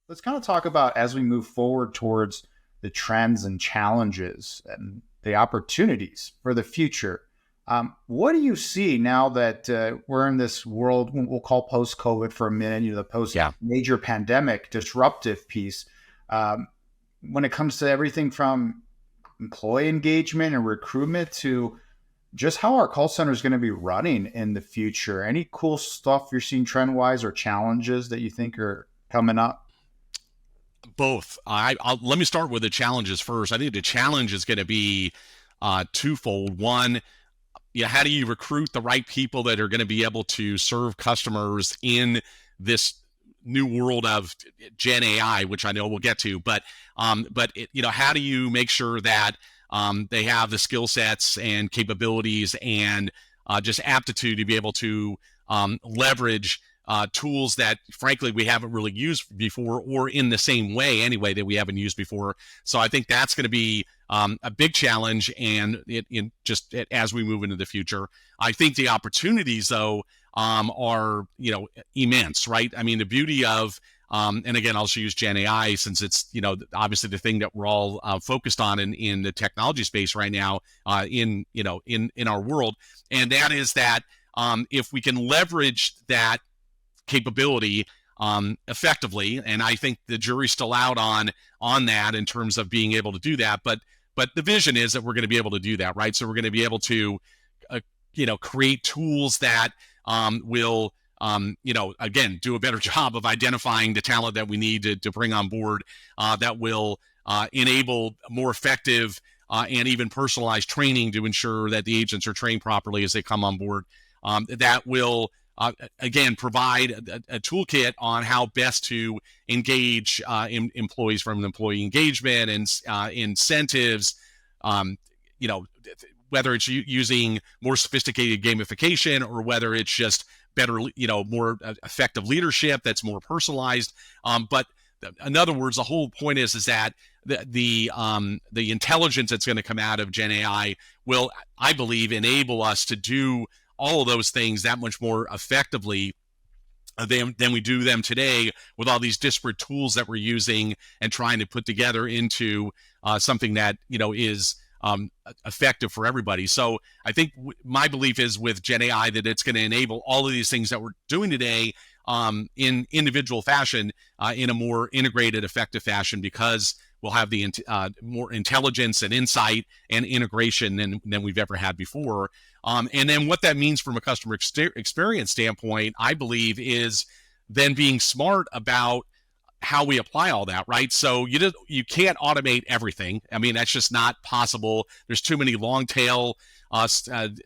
Let's kind of talk about as we move forward towards the trends and challenges and the opportunities for the future. What do you see now that we're in this world we'll call post-COVID for a minute, the Yeah. post-major pandemic disruptive piece, um, when it comes to everything from employee engagement and recruitment to just how our call center is going to be running in the future? Any cool stuff you're seeing trend-wise or challenges that you think are coming up? Both. Let me start with the challenges first. I think the challenge is going to be twofold. One, yeah, how do you recruit the right people that are going to be able to serve customers in this new world of Gen AI, which I know we'll get to, but how do you make sure that they have the skill sets and capabilities and just aptitude to be able to leverage tools that, frankly, we haven't really used before, or in the same way anyway that we haven't used before. So I think that's going to be a big challenge, and as we move into the future, I think the opportunities though are immense, right? I mean, the beauty of and again, I'll use Gen AI since it's obviously the thing that we're all focused on in the technology space right now in our world, and that is that if we can leverage that capability effectively, and I think the jury's still out on that in terms of being able to do that, but the vision is that we're going to be able to do that, right? So we're going to be able to create tools that will again do a better job of identifying the talent that we need to bring on board, that will enable more effective and even personalized training to ensure that the agents are trained properly as they come on board, that will again provide a toolkit on how best to engage employees, from an employee engagement and incentives, whether it's using more sophisticated gamification or whether it's just better, more effective leadership that's more personalized. But in other words, the whole point is that the intelligence that's going to come out of Gen AI will, I believe, enable us to do all of those things that much more effectively than we do them today, with all these disparate tools that we're using and trying to put together into something that is effective for everybody. So I think my belief is with Gen AI that it's going to enable all of these things that we're doing today in individual fashion, in a more integrated, effective fashion, because we'll have the more intelligence and insight and integration than we've ever had before. And then what that means from a customer experience standpoint, I believe, is then being smart about how we apply all that, right? So you can't automate everything. I mean, that's just not possible. There's too many long tail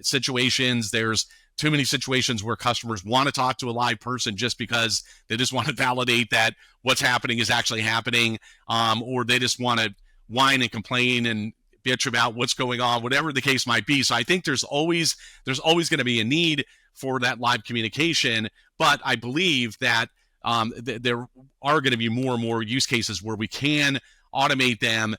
situations. There's too many situations where customers want to talk to a live person just because they just want to validate that what's happening is actually happening, or they just want to whine and complain and bitch about what's going on, whatever the case might be. So I think there's always going to be a need for that live communication, but I believe that there are going to be more and more use cases where we can automate them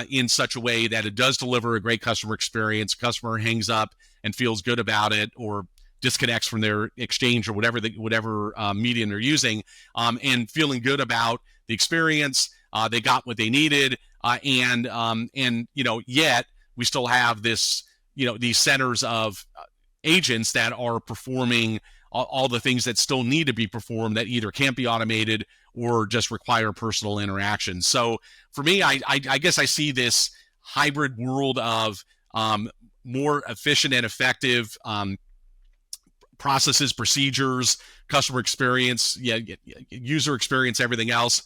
in such a way that it does deliver a great customer experience. Customer hangs up and feels good about it, or disconnects from their exchange or whatever medium they're using, and feeling good about the experience. They got what they needed, and yet we still have this, these centers of agents that are performing all the things that still need to be performed, that either can't be automated or just require personal interaction. So for me, I guess I see this hybrid world of more efficient and effective processes, procedures, customer experience, user experience, everything else,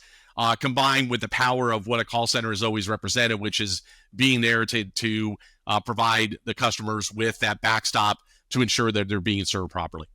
combined with the power of what a call center has always represented, which is being there to provide the customers with that backstop to ensure that they're being served properly.